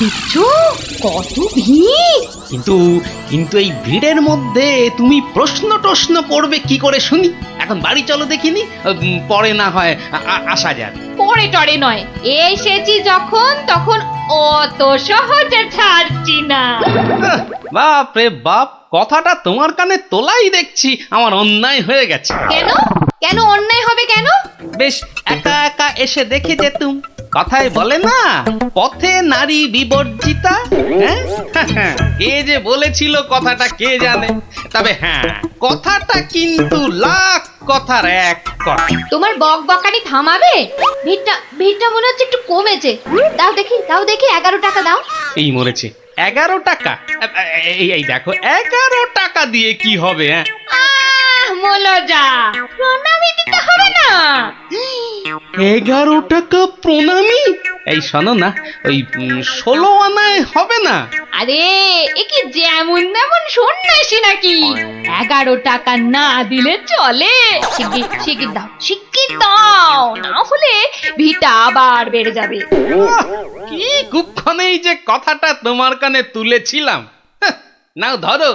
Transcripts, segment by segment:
বিচ্ছু, কত ভিড়! কিন্তু কিন্তু এই ভিড়ের মধ্যে তুমি প্রশ্ন পড়বে কি করে শুনি? এখন বাড়ি চলো দেখিনি, পরে না হয় আসা যাক। পরে টরে নয়, এসেছি যখন তখন অত সহজে ছাড়ছি না। বাপ রে বাপ, কথাটা তোমার কানে তোলাই দেখছি আমার অন্যায় হয়ে গেছে। কেন? কেন অন্যায় হবে কেন? বেশ একা একা এসে দেখে যেতুম। কথায় বলে না, পথে নারী বিবর্জিতা। হ্যাঁ, কে যে বলেছিল কথাটা কে জানে। তবে হ্যাঁ, কথাটা কিন্তু লাখ কথার এক কথা। তোমার বক বকানি থামাবে? ভিড়টা মনে হচ্ছে একটু কমেছে। দাও দেখি 11 টাকা দাও। এই মরেছে, 11 টাকা? এই দেখো, 11 টাকা দিয়ে কি হবে? হ্যাঁ, মলজা, প্রণামী দিতে হবে না? 11 টাকা প্রণামী? এই শোনো না, ওই 16 আনায় হবে না? আরে এ কি যেমন তেমন সন্ন্যাসী নাকি? 11 টাকা না দিলে চলে? শিগগির দাও, না হলে ভিটা আবার বেড়ে যাবে। কি কুক্ষণেই যে কথাটা তোমার কানে তুলেছিলাম। নাও ধরো।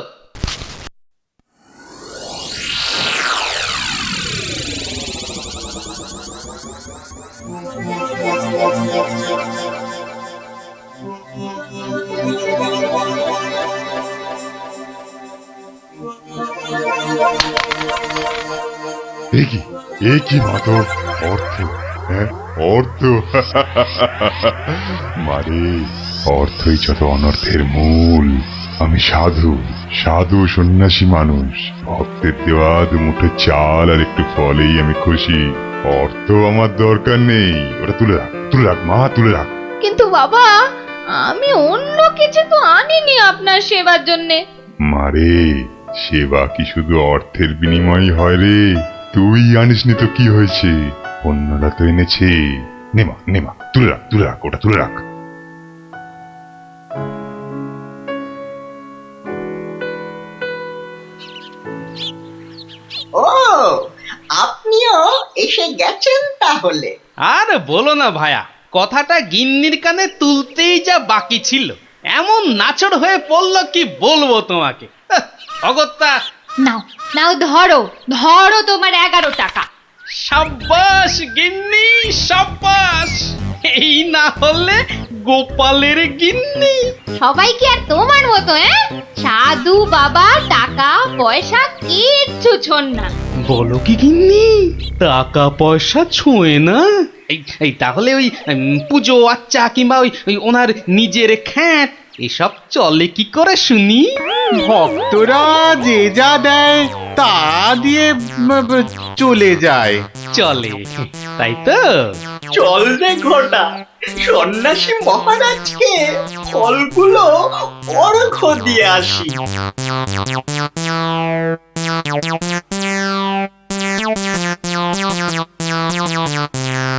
এ কি মাতো অর্থ? হ্যাঁ, অর্থ। মারে, অর্থই যত অনর্থের মূল। আমি সাধু সন্ন্যাসী মানুষ। ভক্তের দেওয়া দুমুঠো চাল আর একটু ফলেই আমি খুশি। অর্থ আমার দরকার নেই। ওটা তুলে রাখ মা, তুলে রাখ। কিন্তু বাবা, আমি অন্য কিছু তো আনিনি আপনার সেবার জন্যে। মারে, সেবা কি শুধু অর্থের বিনিময় হয় রে? তুই আনিসনি তো কি হয়েছে? অন্যরা তো এনেছে। নেমা তুলে রাখ, ওটা তুলে রাখ। ও, আপনিও এসে গেছেন তাহলে। আর বলো না ভায়া, কথাটা গিন্নির কানে তুলতেই যা বাকি ছিল, এমন নাচড় হয়ে পড়লো কি বলবো তোমাকে। অগত্যা। নাও ধরো তোমার 11 টাকা। সাব্বাস গিন্নি, সাব্বাস। এই না হলে গোপালের গিন্নি। সবাই কি আর তোমার মতো? সাধু বাবা টাকা পয়সা কিচ্ছু ছোন না। বলো কি গিন্নি, টাকা পয়সা ছোঁয় না? এই তাহলে ওই পুজো আচ্চা কিংবা ওই ওনার নিজের খ্যাট এসব চলে কি করে শুনি? ভক্তরা যে যা দেয় তা দিয়ে চলে যায়। চলে, তাই তো? চল রে ঘটা, সন্ন্যাসী মহারাজকে ফলগুলো অর্ঘ্য দিয়ে আসি।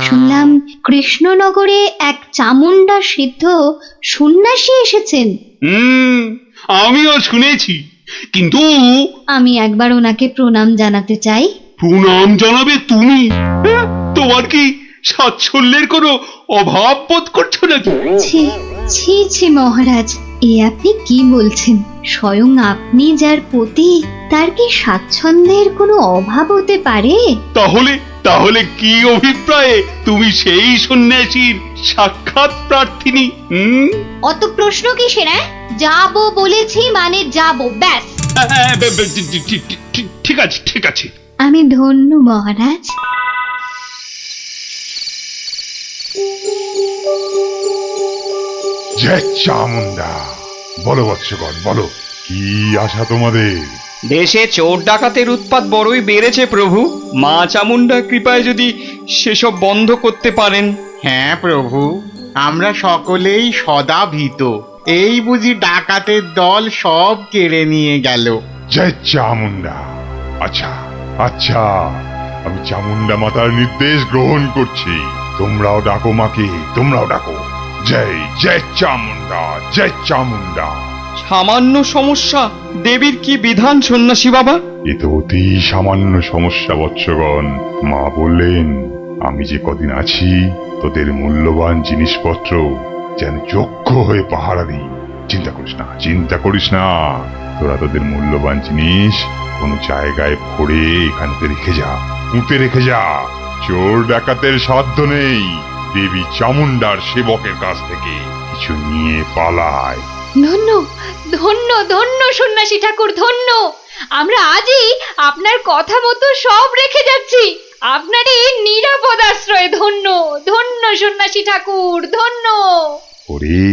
শুনলাম কৃষ্ণনগরে এক চামুন্ডা সিদ্ধ সন্ন্যাসী এসেছেন। আমিও শুনেছি, কিন্তু আমি একবার ওনাকে প্রণাম জানাতে চাই। প্রণাম জানাবে তুমি? তোমার কি সাচ্ছল্যের কোনো অভাব বোধ করছো নাকি? ছি মহারাজ, এ আপনি কি বলছেন? স্বয়ং আপনি যার পতি, তার কি স্বাচ্ছন্দ্যের কোনো অভাব হতে পারে? তাহলে কি অভিপ্রায়ে তুমি সেই সন্ন্যাসীর সাক্ষাৎ প্রার্থিনী? অত প্রশ্ন কিসের? যাবো বলেছি মানে যাবো, ব্যাস। ঠিক আছে। আমি ধন্য মহারাজ। জয় চামুন্ডা। বলো বৎসগণ, বলো, কি আশা তোমাদের? দেশে চোর ডাকাতের উৎপাত বড়ই বেড়েছে প্রভু। মা চামুন্ডার কৃপায় যদি সেসব বন্ধ করতে পারেন। হ্যাঁ প্রভু, আমরা সকলেই সদা ভীত। এই বুঝি ডাকাতের দল সব কেড়ে নিয়ে গেল। জয় চামুন্ডা। আচ্ছা, আমি চামুন্ডা মাতার নির্দেশ গ্রহণ করছি। তোমরাও ডাকো মাকে, তোমরাও ডাকো। জয় চামুন্ডা, জয় চামুন্ডা। সামান্য সমস্যা, দেবীর কি বিধান সন্ন্যাসী বাবা? এ তো অতি সামান্য সমস্যা বৎসগণ। মা বললেন, আমি যে কদিন আছি তোদের মূল্যবান জিনিসপত্র যেন যোগ্য হয়ে পাহারা দিই। চিন্তা করিস না, চিন্তা করিস না। তোরা তোদের মূল্যবান জিনিস কোনো জায়গায় ভরে এখানে রেখে যা, পুঁতে রেখে যা। চোর ডাকাতের সাধ্য নেই দেবী চামুন্ডার সেবকের কাছ থেকে কিছু নিয়ে পালায়। ধন্য ধন্য ধন্য সন্ন্যাসী ঠাকুর, ধন্য। আমরা আজই আপনার কথা মতো সব রেখে যাচ্ছি। আপনার এই নিরাপদ আশ্রয় ধন্য ধন্য সন্ন্যাসী ঠাকুর, ধন্য। ওরে,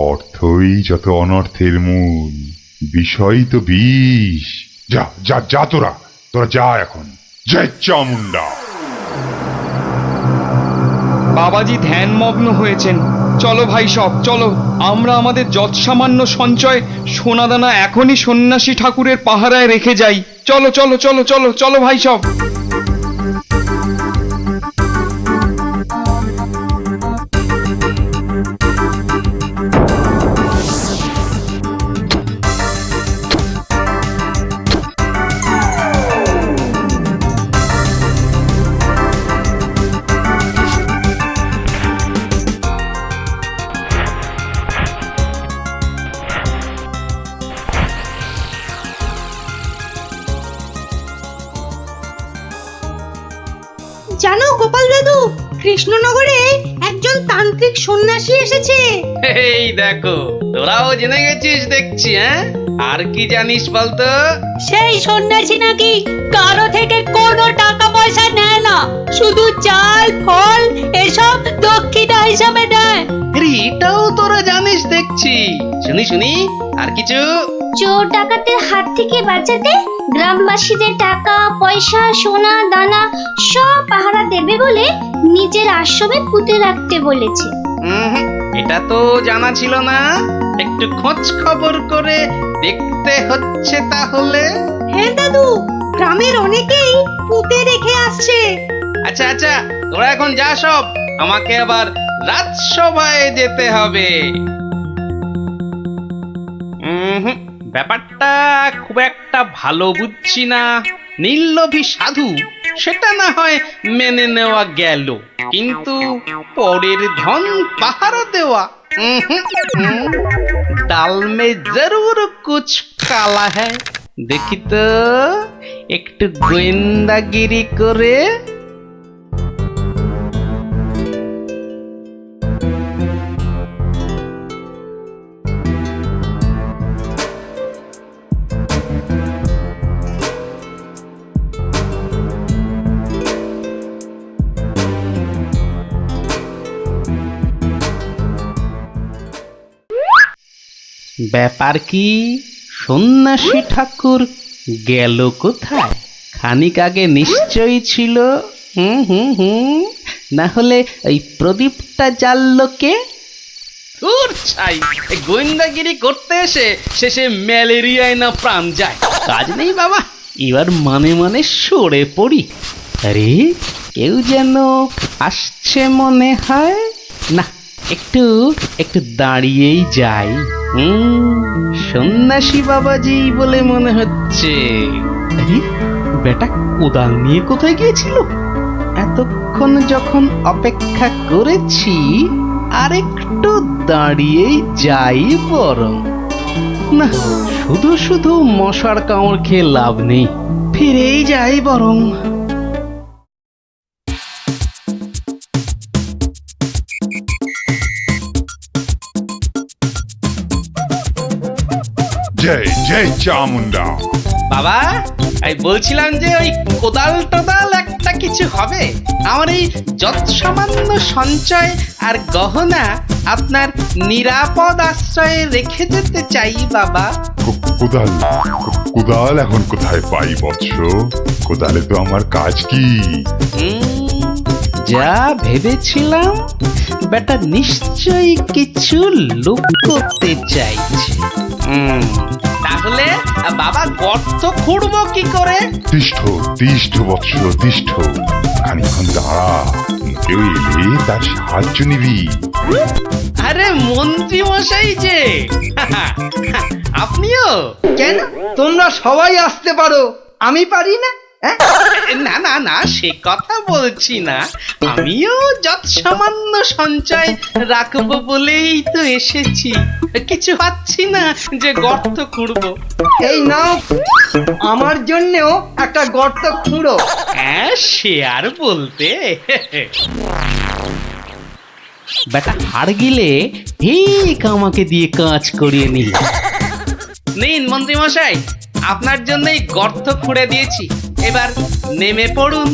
অর্থই যত অনর্থের মূল, বিষয় তো বিষ। যা যা যা, তোরা তোরা যা এখন। জয় চামুন্ডা। বাবাজি ধ্যানমগ্ন হয়েছেন। চলো ভাই সব, চলো। আমরা আমাদের যৎসামান্য সঞ্চয় সোনাদানা এখনই সন্ন্যাসী ঠাকুরের পাহারায় রেখে যাই। চলো চলো চলো চলো চলো ভাই সব। জানো গোপাল দাদু, কৃষ্ণনগরে একজন তান্ত্রিক সন্ন্যাসী এসেছে। এই দেখো, তোরাও জেনে গেছিস দেখছি। হ্যাঁ, আর কি জানিস বলতো? সেই সন্ন্যাসী নাকি কারো থেকে কোনো টাকা পয়সা নেয় না, শুধু চাল ফল এসব দক্ষিণা হিসাবে নেয়। আরে এটাও তোরা জানিস দেখছি। শুনি শুনি, আর কিছু? চোর ডাকাতের হাত থেকে বাঁচাতে গ্রামবাসীদের টাকা পয়সা সোনা দানা সব পাহারা দেবে বলে নিজের আশ্রমে পুঁতে রাখতে বলেছে। এটা তো জানা ছিল না। একটু খোঁজ খবর করে দেখতে হচ্ছে তাহলে। হ্যাঁ দাদু, গ্রামের অনেকেই পুঁতে রেখে আসছে। আচ্ছা আচ্ছা, তোরা এখন যা সব, আমাকে আবার রাজসভায় যেতে হবে। ব্যাপারটা খুব একটা ভালো বুঝছি না। নীললোভী সাধু সেটা না হয় মেনে নেওয়া গেল, কিন্তু পরের ধন পাহারা দেওয়া, ডাল মে জরুর কুছ কালা হ্যায়। দেখি তো একটু গোয়েন্দাগিরি করে। ব্যাপার কি, সন্ন্যাসী ঠাকুর গেল কোথায়? খানিক আগে নিশ্চয়ই ছিল। না হলে ওই প্রদীপটা জ্বাললো কে? ধুর ছাই, এই গোয়েন্দাগিরি করতে এসে শেষে ম্যালেরিয়ায় না প্রাণ যায়। কাজ নেই বাবা, এবার মানে মানে সরে পড়ি। আরে কেউ যেন আসছে মনে হয়। না, একটু একটু দাঁড়িয়েই যাই। সন্ন্যাসী বাবাজি বলে মনে হচ্ছে। আরে বেটা কোদাল নিয়ে কোথায় গিয়েছিল? এতক্ষণ যখন অপেক্ষা করেছি, আর একটু দাঁড়িয়েই যাই বরং। না, শুধু শুধু মশার কামড় খেয়ে লাভ নেই, ফিরেই যাই বরং। জয় জয় চামুন্ডা। বাবা, আমি বলছিলাম যে ওই কোদাল টোদাল একটা কিছু হবে। আমার এই যৎসামান্য সঞ্চয় আর গহনা আপনার নিরাপদ আশ্রয়ে রেখে যেতে চাই বাবা। কোদাল কোদাল এখন কোথায় পাই বৎস? কোদালে তো আমার কাজ কি? যা ভেবেছিলাম, বেটা নিশ্চয়ই কিছু লুকোতে চাইছে। তাহলে বাবা গর্ত খুঁড়বো কি করে? তিষ্ঠ তিষ্ঠ বৎস তিষ্ঠ, খানিক্ষণ দাঁড়া, কেউ এলে তার সাহায্য নিবি। আরে মন্ত্রী মশাই যে, আপনিও? কেন, তোমরা সবাই আসতে পারো, আমি পারি না? হ্যাঁ? না না না, সে কথা বলছি না। আমিও যত সামান্য সঞ্চয় রাখবো বলেই তো এসেছি। কিছু পাচ্ছি না যে গর্ত খুঁড়বো। এই নাও, আমার জন্যেও একটা গর্ত খুঁড়ো। হ্যাঁ, সে আর বলতে। বেটা হাড় গিলে ঠিক আমাকে দিয়ে কাজ করিয়ে নিল। নিন মন্ত্রী মশাই, আপনার জন্যই গর্ত খুঁড়ে দিয়েছি। এবার নেমে পড়ুন।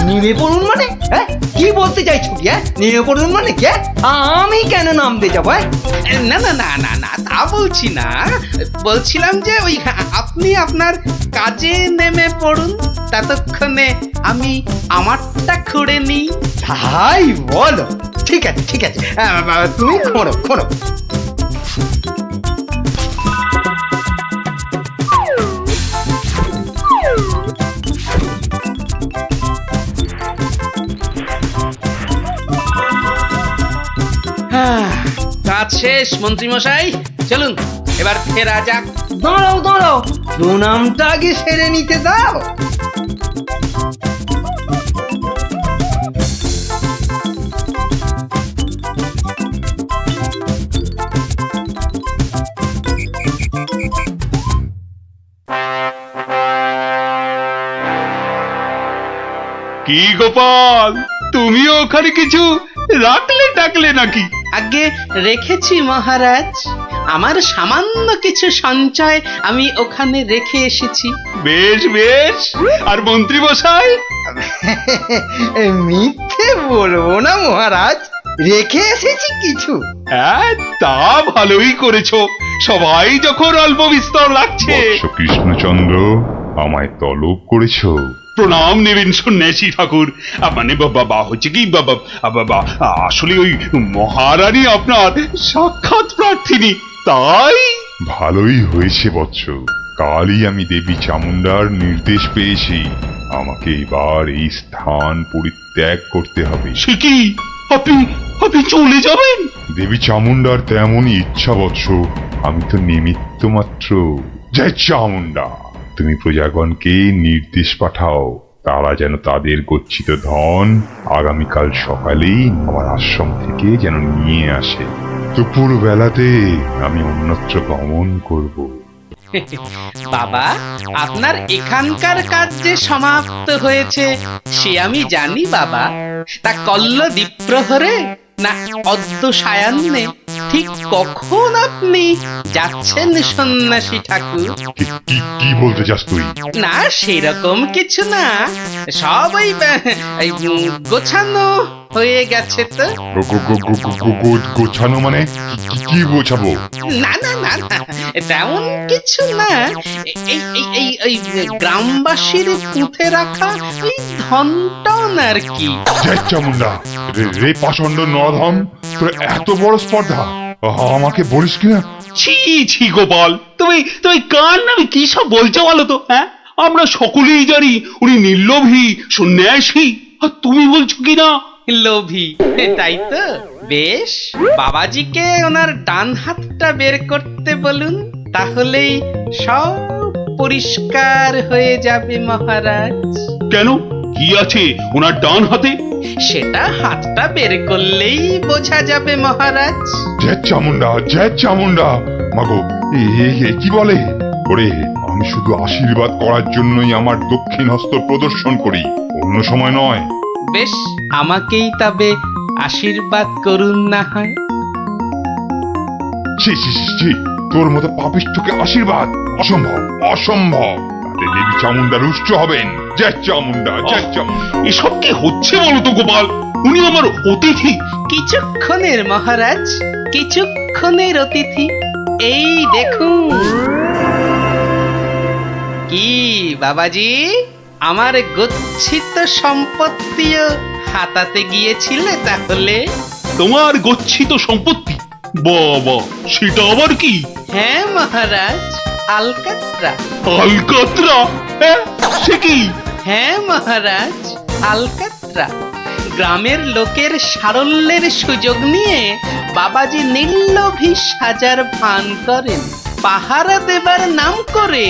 নেমে পড়ুন মানে? হ্যাঁ, কি বলতে চাইছো কি? হ্যাঁ, নেমে পড়ুন মানে কে? আমি কেন নামতে যাবো? না না না না না, তা বলছি না। বলছিলাম যে ওই আপনি আপনার কাজে নেমে পড়ুন, ততক্ষণে আমি আমারটা খুঁড়ে নিই। তাই বলো? ঠিক আছে ঠিক আছে, তুমি খোঁড়ো খোঁড়ো। কাজ শেষ মন্ত্রী মশাই, চলুন এবার ফেরা যাক। দাঁড়াও দাঁড়াও, প্রণামটা আগে সেরে নিতে দাও। কি গোপাল, তুমিও ওখানে কিছু রাখলে টাকলে নাকি? আগে রেখেছি মহারাজ, আমার সামান্য কিছু সঞ্চয় আমি ওখানে রেখে এসেছি। বেশ বেশ, আর মন্ত্রী মশাই? মিথ্যে বলবো না মহারাজ, রেখে এসেছি কিছু। হ্যাঁ, তা ভালোই করেছো। সবাই যখন অল্প বিস্তর লাগছে। বৎস কৃষ্ণচন্দ্র, আমায় তলব করেছো? প্রণাম নেবেন সন্ন্যাসী ঠাকুর। মানে বাবা হচ্ছে কি বাবা, আসলে ওই মহারানী আপনার সাক্ষাৎ প্রার্থিনী, তাই। ভালোই হয়েছে বৎস, কালই আমি দেবী চামুন্ডার নির্দেশ পেয়েছি। আমাকে এবার এই স্থান পরিত্যাগ করতে হবে। সে কি, আপনি আপনি চলে যাবেন? দেবী চামুন্ডার তেমনই ইচ্ছা বৎস, আমি তো নিমিত্ত মাত্র। জয় চামুন্ডা, তুমি প্রজাগণকে নির্দেশ পাঠাও, তারা যেন তাদের গচ্ছিত ধন আগামীকাল সকালেই আমার আশ্রম থেকে যেন নিয়ে আসে। দুপুর বেলাতে আমি অন্যত্র গমন করব। বাবা, আপনার এখানকার কাজ যে সমাপ্ত হয়েছে সে আমি জানি বাবা। তা কল্ল দ্বীপ্রহরে না অদ্য সায়ান্নে ঠিক কখন আপনি যাচ্ছেন সন্ন্যাসী ঠাকুর? কি বলতে চাস তুই? না সেরকম কিছু না, সব ওই গোছানো হয়ে গেছে তো। গোছানো মানে কি গোছাবো? না না না না, তেমন কিছু না। এই গ্রামবাসীর পুঁতে রাখা ওই ধনটন আর কি। জয় চামুন্ডা, রে পাষণ্ড নরধম, তোর এত বড় স্পর্ধা, আমাকে বলিস কিনা? ছি ছি গোপাল, তুমি তুমি কার নামে কি সব বলছো বলো তো? হ্যাঁ, আমরা সকলেই জানি উনি নির্লোভী সন্ন্যাসী, আর তুমি বলছো কিনা লোভী। তাই তো, বেশ, বাবাজিকে ওনার ডান হাতটা বের করতে বলুন, তাহলেই সব পরিষ্কার হয়ে যাবে মহারাজ। কেন, কি আছে ওনার ডান হাতে? সেটা হাতটা বের করলেই বোঝা যাবে মহারাজ। জয় চামুন্ডা, জয় চামুন্ডা। মাগো, কি বলে? ওরে, আমি শুধু আশীর্বাদ করার জন্যই আমার দক্ষিণ হস্ত প্রদর্শন করি, অন্য সময় নয়। বেশ, আমাকেই তবে আশীর্বাদ করুন না হয়। ছি, তোর মতো পাপিষ্ঠকে আশীর্বাদ? অসম্ভব, অসম্ভব। তাতে দেবী চামুন্ডা রুষ্ট হবেন। জয় চামুন্ডা, জয় চামুন্ডা। এসব কি হচ্ছে বলো তো গোপাল? উনি আমার অতিথি। কিছুক্ষণের মহারাজ, কিছুক্ষণের অতিথি। এই দেখুন। কি বাবাজি, আমার গচ্ছিত সম্পত্তিও হাতাতে গিয়েছিলে তাহলে? তোমার গচ্ছিত সম্পত্তি? বাবা, সেটা আবার কি? হ্যাঁ মহারাজ, আলকাত্রা। আলকাত্রা? সে কি? হ্যাঁ মহারাজ, আলকাত্রা। গ্রামের লোকের সারল্যের সুযোগ নিয়ে বাবাজি নির্লোভী সাজার ভান করেন। পাহারা দেবার নাম করে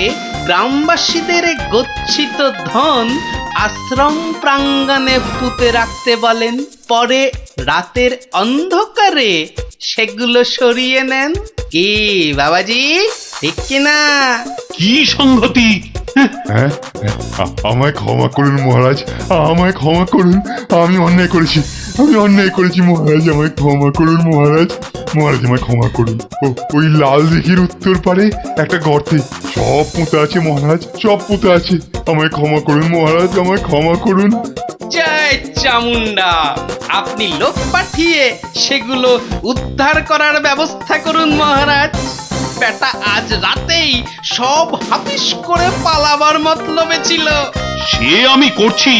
গ্রামবাসীদের গচ্ছিত ধন আশ্রম প্রাঙ্গণে পুঁতে রাখতে বলেন, পরে রাতের অন্ধকারে সেগুলো সরিয়ে নেন। কি বাবাজি, ঠিক কিনা? কি সংগতি? হ্যাঁ, আমায় ক্ষমা করুন মহারাজ, আমায় ক্ষমা করুন। আমি অন্যায় করেছি, আমি অন্যায় করেছি মহারাজ, আমায় ক্ষমা করুন মহারাজ। মহারাজ আমায় ক্ষমা করুন। ওই লাল দিঘির উত্তর পারে একটা গর্তে সব পুঁতে আছে মহারাজ, সব পুঁতে আছে। আমায় ক্ষমা করুন মহারাজ, আমায় ক্ষমা করুন। জয় চামুন্ডা, আপনি লোক পাঠিয়ে সেগুলো উদ্ধার করার ব্যবস্থা করুন মহারাজ। বেটা আজ রাতেই সব হাফিস করে পালাবার মতলবে ছিল। সে আমি করছি,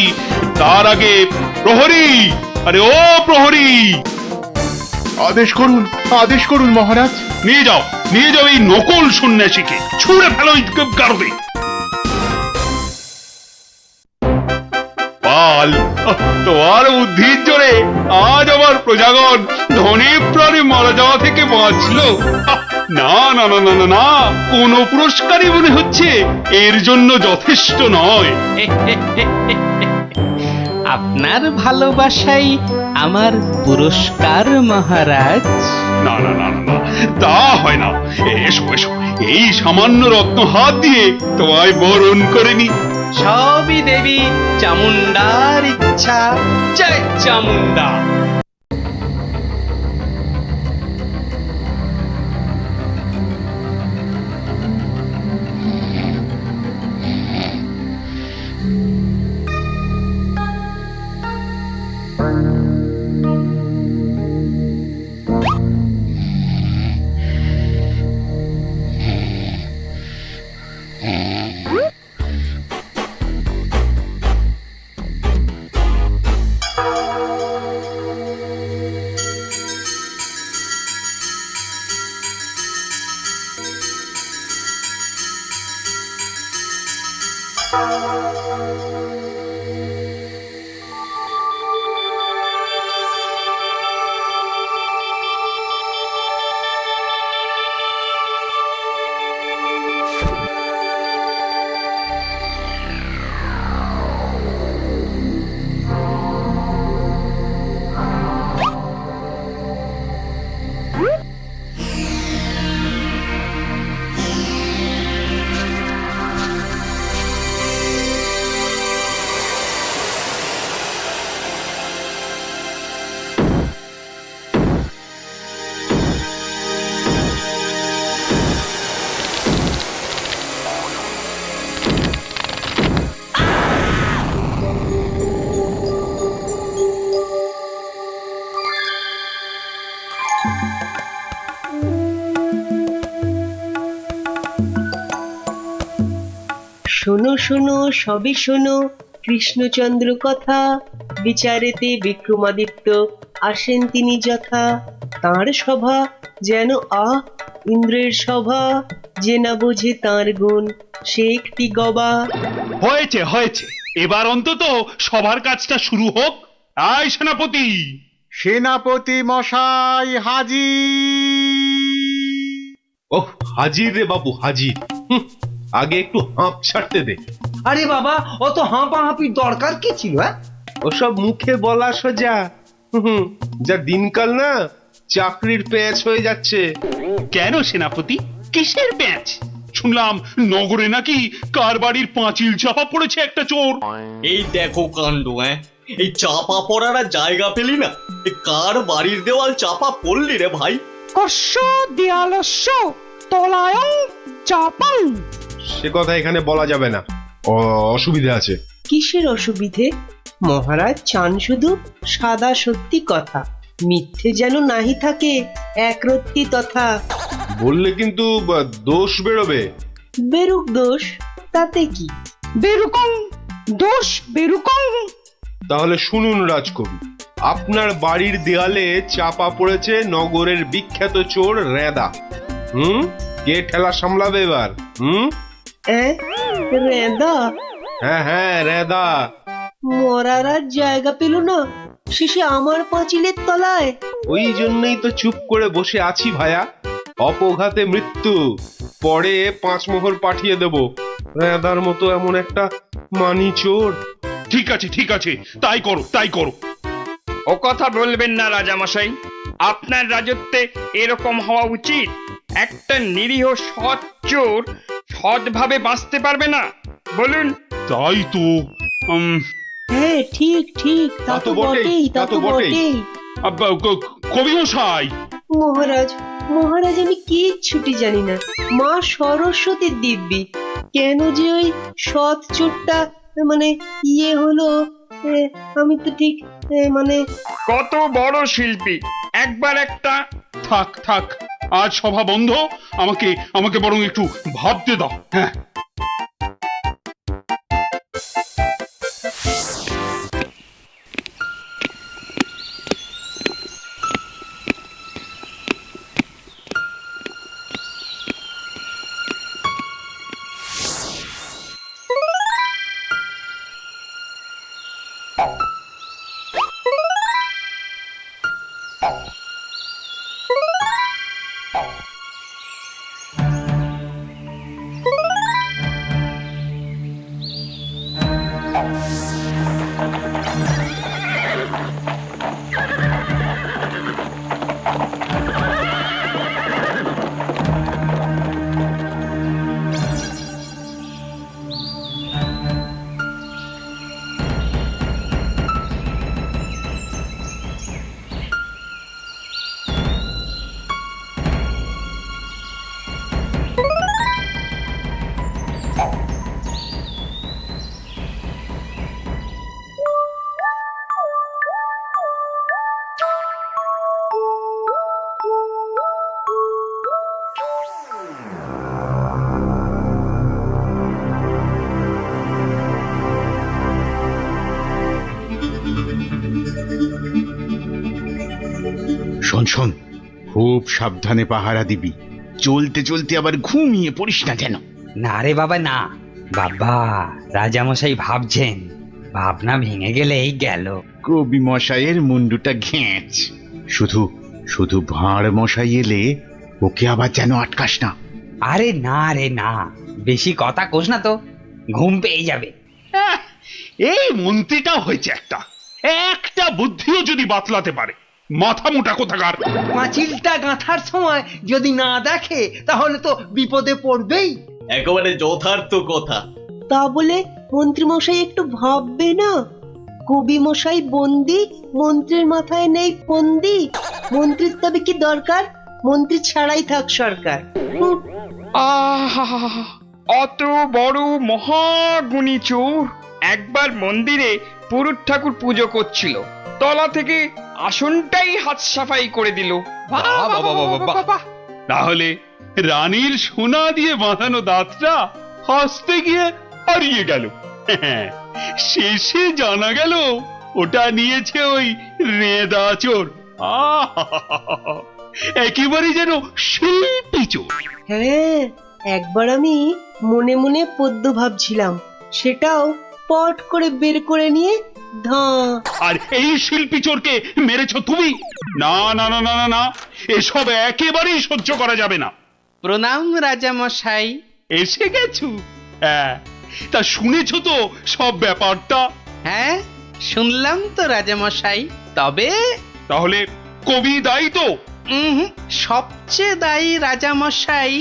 তার আগে প্রহরী, আরে ও প্রহরী, আদেশ করুন, আদেশ করুন মহারাজ। নিয়ে যাও এই নকল সন্ন্যাসীকে, ছুঁড়ে ফেলো এই গারদে। পাল, তোমার বুদ্ধির জোরে আজ আমার প্রজাগণ ধনে প্রাণে মারা যাওয়া থেকে বাঁচলো। না না না না না না, কোনো পুরস্কারই মনে হচ্ছে এর জন্য যথেষ্ট নয়। আপনার ভালোবাসাই আমার পুরস্কার মহারাজ। না না না না না, তা হয় না। এসো এসো, এই সামান্য রত্ন হাত দিয়ে তোমায় বরণ করে নি। সবই দেবী চামুন্ডার ইচ্ছা। জয় চামুন্ডা। শোনো শোনো সবই শোনো কৃষ্ণচন্দ্র কথা, বিচারেতে বিক্রমাদিত্য আসেন তিনি যথা। তাঁর সভা যেন ইন্দ্রের সভা, যে না বোঝে তাঁর গুণ সে একটি গবা। হয়েছে হয়েছে, এবার অন্তত সবার কাজটা শুরু হোক। আয় সেনাপতি। সেনাপতি মশাই হাজির। ওহ, হাজির রে বাবু হাজির। আগে একটু হাঁপ ছাড়তে দে। আরে বাবা, অত হাঁপাহাঁপির দরকার কি ছিল? ওসব মুখে বলা সোজা। যা দিনকাল না, চাকরির প্যাঁচ হয়ে যাচ্ছে। কেন সেনাপতি, কিসের প্যাঁচ? শুনলাম নগরে নাকি কার বাড়ির পাঁচিল চাপা পড়েছে একটা চোর। এই দেখো কাণ্ড। এই চাপা পড়ার আর জায়গা পেলি না, কার বাড়ির দেওয়াল চাপা পড়লি রে ভাই? কস্য দেয়ালস্য তলায়ং চাপাং। সে কথা এখানে বলা যাবে না, অসুবিধা আছে। কিসের অসুবিধে মহারাজ? চান শুধু সাদা সত্যি কথা, মিথ্যে যেন নাহি থাকে একরত্তি তথা। বললে কিন্তু দোষ বেরোবে। বেরুক দোষ, তাতে কি? বেরুকং দোষ বেরুকং। তাহলে শুনুন রাজকবি, আপনার বাড়ির দেয়ালে চাপা পড়েছে নগরের বিখ্যাত চোর রেদা। কে ঠেলা সামলাবে এবার? রেদা? হ্যাঁ হ্যাঁ, রেদা। মরার আর জায়গা পেল না, শেষে আমার পাঁচিলের তলায়। ওই জন্যই তো চুপ করে বসে আছি ভায়া, অপঘাতে মৃত্যু। পরে 5 মোহর পাঠিয়ে দেব। রেদার মতো এমন একটা মানি চোর। ঠিক আছে ঠিক আছে, তাই করো তাই করো। ও কথা বলবেন না রাজামশাই, আপনার রাজত্বে এরকম হওয়া উচিত। একটা নিরীহ সৎ চোর সৎভাবে বাঁচতে পারবে না, বলুন? তাই তো। হ্যাঁ ঠিক ঠিক, তা তো বটেই, তা তো বটেই। কবি মশাই, মহারাজ মহারাজ আমি কিচ্ছুটি জানি না। মা সরস্বতীর দিব্যি কেন যে ওই সৎ চোরটা মানে ইয়ে হলো, আমি তো ঠিক মানে। কত বড় শিল্পী, একবার একটা। থাক থাক, আজ সভা বন্ধ। আমাকে আমাকে বরং একটু ভাবতে দাও। হ্যাঁ, শোন শোন, খুব সাবধানে পাহারা দিবি। চলতে চলতে আবার ঘুমিয়ে পড়িস না যেন। না রে বাবা না, বাবা রাজামশাই ভাবছেন, ভাবনা ভেঙে গেলেই গেল। কবি মশাইয়ের মুন্ডুটা ঘেঁচ। শুধু শুধু ভাঁড় মশাই এলে ওকে আবার যেন আটকাস না। আরে না রে না, বেশি কথা কোস না তো, ঘুম পেয়ে যাবে। এই মন্ত্রীটা হয়েছে একটা একটা বুদ্ধিও যদি বাতলাতে পারে, মাথা মোটা কোথাকার। পাঁচিলটা গাঁথার সময় যদি না দেখে তাহলে তো বিপদে পড়বেই। একেবারে যথার্থ কথা। তা বলে মন্ত্রী মশাই একটু ভাববে না? কবি মশাই বন্দি, মন্ত্রীর মাথায় নেই ফন্দি। মন্ত্রীর তবে কি দরকার? মন্ত্রী ছাড়াই থাক সরকার। অত বড় মহাগুণী চোর একবার মন্দিরে পুরুত ঠাকুর পুজো করছিল, তলা থেকে আসনটাই হাত সাফাই করে দিল। তাহলে রানীর সোনা দিয়ে বাঁধানো দাঁতটা হাসতে গিয়ে হারিয়ে গেল। শেষে জানা গেল ওটা নিয়েছে ওই রেদা চোর। একেবারে যেন শিল্পী চোর। হ্যাঁ, একবার আমি মনে মনে পদ্য ভাবছিলাম, সেটাও পট করে বের করে নিয়ে ধাঁ। আর এই শিল্পী চোরকে মেরেছ তুমি? না না না না না, এসব একেবারেই সহ্য করা যাবে না। প্রণাম রাজা মশাই। এসে গেছো? হ্যাঁ, তা শুনেছ তো সব ব্যাপারটা? হ্যাঁ শুনলাম তো রাজা মশাই। তবে তাহলে কবি দায়ী তো? সবচেয়ে দায়ী রাজা মশাই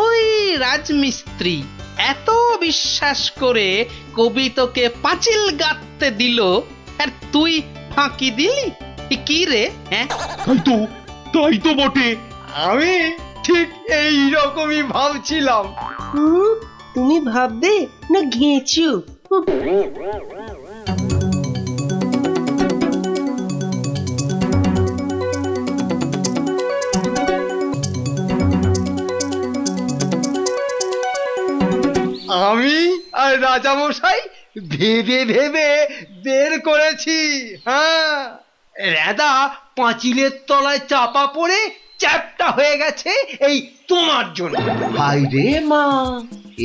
ওই রাজমিস্ত্রি। এত বিশ্বাস করে কবি তোকে পাঁচিল গাঁথতে দিল, আর তুই ফাঁকি দিলি। কি রে? হ্যাঁ তাই তো বটে। আমি ঠিক এই রকমই ভাবছিলাম। তুমি ভাববে না ঘেঁচু? আমি আর রাজামশাই ভেবে ভেবে বের করেছি। হ্যাঁ, রেদা পাঁচিলের তলায় চাপা পড়ে চ্যাপ্টা হয়ে গেছে এই তোমার জন্য। হাই রে মা,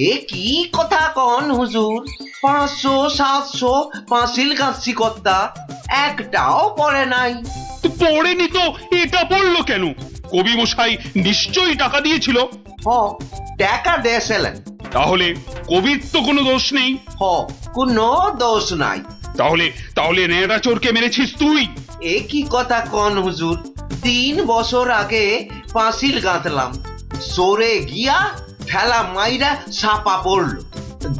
এ কি কথা কন হুজুর? 500 700 পাঁচিল গাছছি কর্তা, একটাও পড়ে নাই। পড়েনি তো এটা পড়লো কেন? কবি মশাই নিশ্চয়ই টাকা দিয়েছিল। হ টাকা দিয়েছিলেন। তাহলে কবির তো কোনো দোষ নেই। হ কোনো দোষ নাই। তাহলে তাহলে নেড়া চোরকে মেরেছিস তুই? এ কি কথা কন হুজুর, 3 বছর আগে পাঁচিল গাঁথলাম, সরে গিয়া ঠেলা মাইরা ছাপা পড়লো,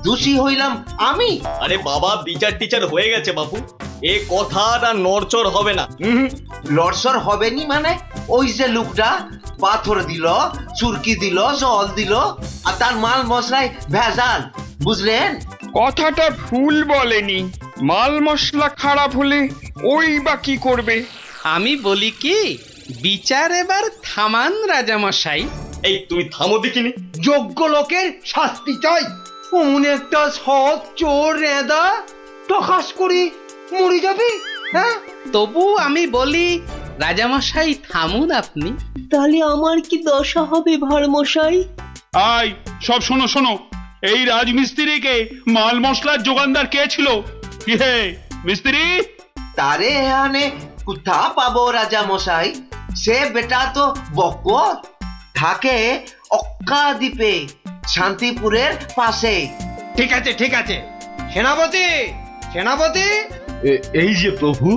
দোষী হইলাম আমি। আরে বাবা, বিচার টিচার হয়ে গেছে বাপু, এ কথা আর নড়চড় হবে না। লড়সর হবে নি মানে? ওই যে লোকটা পাথর দিল, চুরকি দিল, জল দিল, আর তার মাল মশলায় ভেজাল, বুঝলেন? কথাটা ভুল বলেনি। মাল মশলা খারাপ হলে ওই বা কি করবে? আমি বলি কি, বিচার এবার থামান রাজামশাই। এই তুমি থামো দেখিনি। যোগ্য লোকের শাস্তি চাই। অমন একটা সৎ চোর রেদা টকাস করে মরে যাবে, হ্যাঁ? তবু আমি বলি রাজামশাই থামুন আপনি। তাহলে আমার কি দশা হবে ভাড়মশাই? আয় সব শোনো শোনো, এই রাজমিস্ত্রিকে মাল মশলার যোগানদার কে ছিল? কি হে মিস্ত্রি? তারে এখানে কোথা পাবো রাজা মশাই? সে বেটা তো বকর, থাকে অক্কা দ্বীপে, শান্তিপুরের পাশে। ঠিক আছে ঠিক আছে, সেনাপতি সেনাপতি, এই যে প্রভু।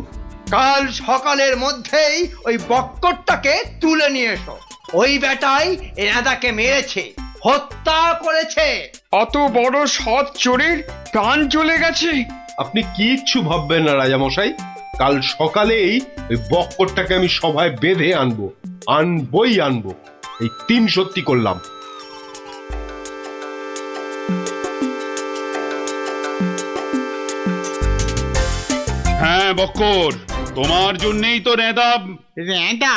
কাল সকালের মধ্যেই ওই বক্করটাকে তুলে নিয়ে এসো। ওই বেটাই এনাদাকে মেরেছে, হত্যা করেছে। অত বড় সৎ চোরের প্রাণ চলে গেছে। আপনি কিচ্ছু ভাববেন না রাজামশাই, কাল সকালেই ওই বক্করটাকে আমি সভায় বেঁধে আনবই আনবো। এই 3 সত্যি করলাম। হ্যাঁ বক্কর, তোমার জন্যই তো নেদা। রেঁদা?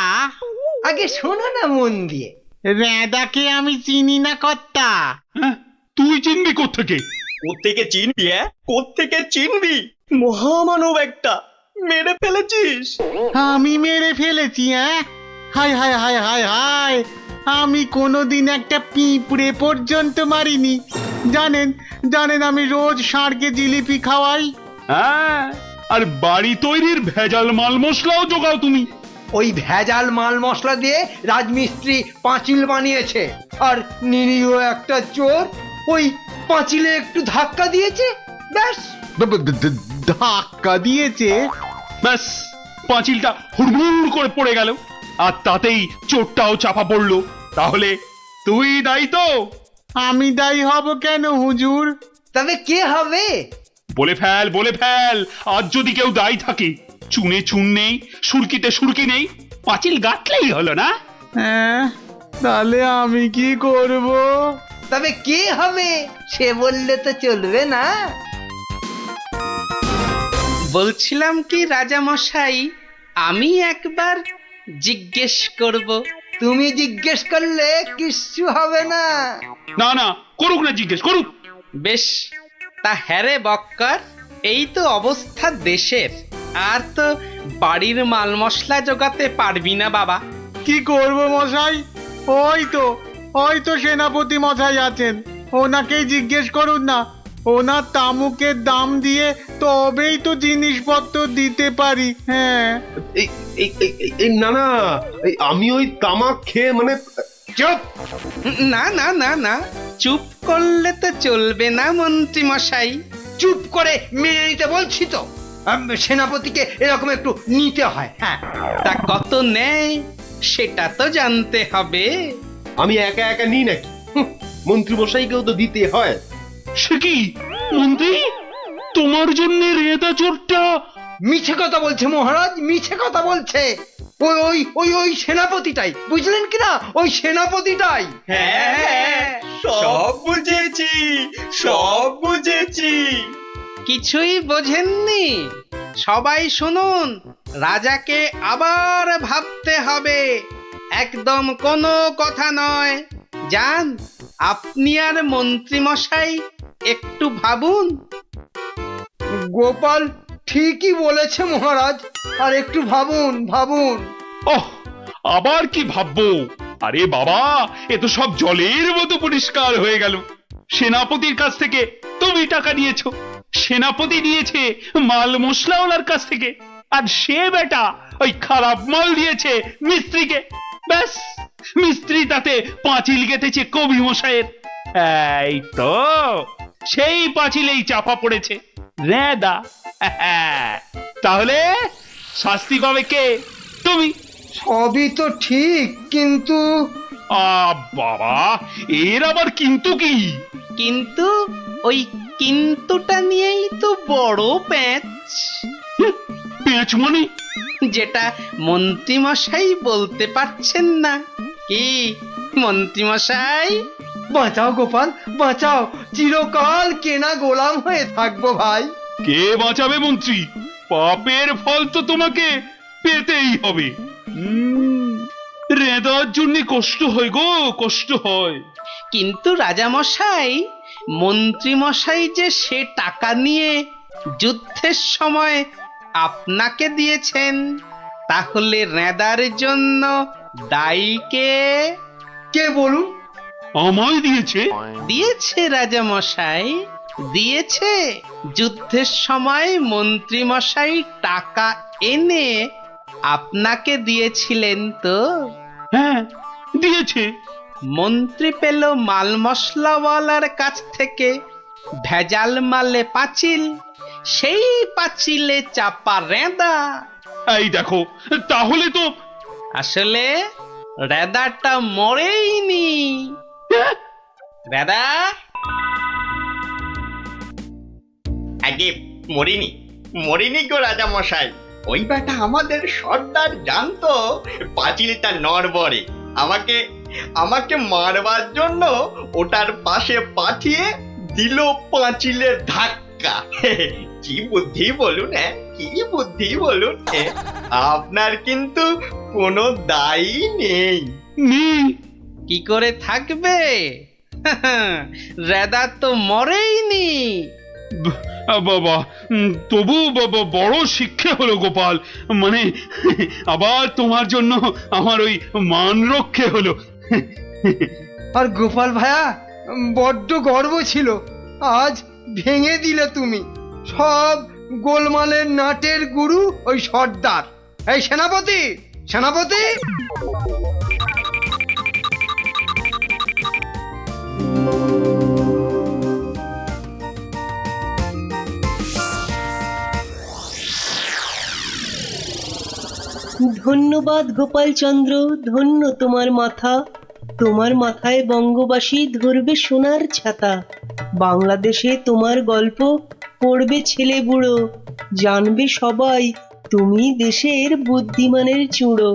আগে শোনো না মন দিয়ে। রেঁদাকে আমি চিনি না কর্তা। হ্যাঁ, তুই চিনবি কোত্থেকে? কোত্থেকে চিনবি? কোত্থেকে চিনবি? মহামানব একটা, মেরে ফেলেছিস। আমি মেরে ফেলেছি? হায় হায় হায় হায় হায়, আমি কোনোদিন একটা পিঁপড়ে পর্যন্ত মারিনি। জানেন জানেন, আমি রোজ ষাঁড়কে জিলিপি খাওয়াই। হ্যাঁ, আর বাড়ি তৈরির ভেজাল মাল মশলাও জোগাও তুমি। ওই ভেজাল মাল মশলা দিয়ে রাজমিস্ত্রি পাঁচিল বানিয়েছে, আর নিরীহ একটা চোর ওই পাঁচিলে একটু ধাক্কা দিয়েছে, ব্যাস। ধাক্কা দিয়েছে? ব্যাস, পাঁচিলটা হুড়মুড় করে পড়ে গেল, আর তাতেই চোরটাও চাপা পড়লো। তাহলে তুই দায়ী তো? আমি দায়ী হব কেন হুজুর? তবে কে হবে? বলে ফেল, আজ যদি কেউ দায়ী থাকে। চুনে চুন নেই, সুরকিতে সুরকি নেই, পাঁচিল গাঁথলেই হলো না? হ্যাঁ, তাহলে আমি কি করব? তবে কে হবে সে বললে তো চলবে না। বলছিলাম কি রাজামশাই, আমি একবার জিজ্ঞেস করব। তুমি জিজ্ঞেস করলে কিচ্ছু হবে না। না না, করুক না, জিজ্ঞেস করুক। বেশ, তা হ্যারে বক্কর, এই তো অবস্থা দেশের, আর তো বাড়ির মাল মশলা জোগাতে পারবি না বাবা। কি করব মশাই? ওই তো সেনাপতি মশাই আছেন, ওনাকেই জিজ্ঞেস করুন না। ওনার তামুকের দাম দিয়ে তবেই তো জিনিসপত্র দিতে পারি। হ্যাঁ, না, আমি ওই তামাক খেয়ে মানে। চুপ! না না না না, চুপ করলে তো চলবে না মন্ত্রী মশাই। চুপ করে মেনে নিতে বলছি তো। সেনাপতিকে এরকম একটু নিতে হয়। হ্যাঁ, তা কত নেয় সেটা তো জানতে হবে। আমি একা একা নিই নাকি? মন্ত্রী মশাইকেও তো দিতে হয়। সে কি মন্ত্রী, তোমার জন্য রেদা চোরটা? মিছে কথা বলছে মহারাজ, মিছে কথা বলছে। ওই ওই ওই ওই সেনাপতিটাই, বুঝলেন কিনা? ওই সেনাপতিটাই। হ্যাঁ, সব বুঝেছি। কিছুই বোঝেননি? সবাই শুনুন, রাজাকে আবার ভাবতে হবে, একদম কোনো কথা নয়। যান, আপনি আর মন্ত্রী মশাই একটু ভাবুন। গোপাল ঠিকই বলেছে মহারাজ, আর একটু ভাবুন ভাবুন। ওহ, আবার কি ভাববো? আরে বাবা, এ তো সব জলের মতো পরিষ্কার হয়ে গেল। সেনাপতির কাছ থেকে তুমি টাকা নিয়েছো, সেনাপতি নিয়েছে মাল মশলাওয়ালার কাছ থেকে, আর সে বেটা ওই খারাপ মাল দিয়েছে মিস্ত্রিকে। ব্যাস, মিস্ত্রি তাতে পাঁচিল গেঁথেছে কবি মশাইয়ের। এই তো সেই পাঁচিলেই চাপা পড়েছে রেদা। তাহলে শাস্তি পাবে কে? তুমি। সবই তো ঠিক, কিন্তু বাবা, এর আবার কিন্তু কি? কিন্তু ওই কিন্তুটা নিয়েই তো বড় প্যাঁচ। পেঁচ মানে? যেটা মন্ত্রীমশাই বলতে পারছেন না। কি মন্ত্রীমশাই? বাঁচাও গোপাল, বাঁচাও, চিরকাল কেনা গোলাম হয়ে থাকবো ভাই। কে বাঁচাবে মন্ত্রী? পাপের ফল তো তোমাকে পেতেই হবে। রেদার জন্য কষ্ট হয় গো, কষ্ট হয়। কিন্তু রাজামশাই, মন্ত্রীমশাই যে সে টাকা নিয়ে যুদ্ধের সময় আপনাকে দিয়েছেন, তাহলে রেদার জন্য দায়ী কে? কে বলুন? আমায় দিয়েছে? দিয়েছে রাজামশাই, দিয়েছে। যুদ্ধের সময় মন্ত্রীমশাই টাকা এনে আপনাকে দিয়েছিলেন তো? হ্যাঁ, দিয়েছে। মন্ত্রী পেল মাল মশলাওয়ালার কাছ থেকে ভেজাল মালে পাঁচিল, সেই পাঁচিলে চাপা রেঁদা। এই দেখো, তাহলে তো আসলে রেদাটা মরেইনি। রেদা আগে মরিনি, মরিনি গো রাজা মশাই। ওই বেটা আমাদের সর্দার জানতো পাঁচিলটা নড়বড়ে। আমাকে মারবার জন্য ওটার পাশে পাঠিয়ে দিল পাঁচিলের ধাক্কা। কি বুদ্ধি বলুন, হ্যাঁ, কি বুদ্ধি বলুন। আপনার কিন্তু কোনো দায়ী নেই। কি করে থাকবে? রেদা তো মরেইনি। বাবা, তবু বড় শিক্ষা হলো গোপাল। মানে আবার তোমার জন্য আমার ওই মান রক্ষে হলো। আর গোপাল ভাইয়া, বড্ড গর্ব ছিল, আজ ভেঙে দিলে তুমি। সব গোলমালের নাটের গুরু ওই সর্দার। এই সেনাপতি, সেনাপতি! ধন্যবাদ গোপালচন্দ্র, ধন্য তোমার মাথা। তোমার মাথায় বঙ্গবাসী ধরবে সোনার ছাতা। বাংলাদেশে তোমার গল্প পড়বে ছেলে বুড়ো, জানবে সবাই তুমি দেশের বুদ্ধিমানের চূড়ো।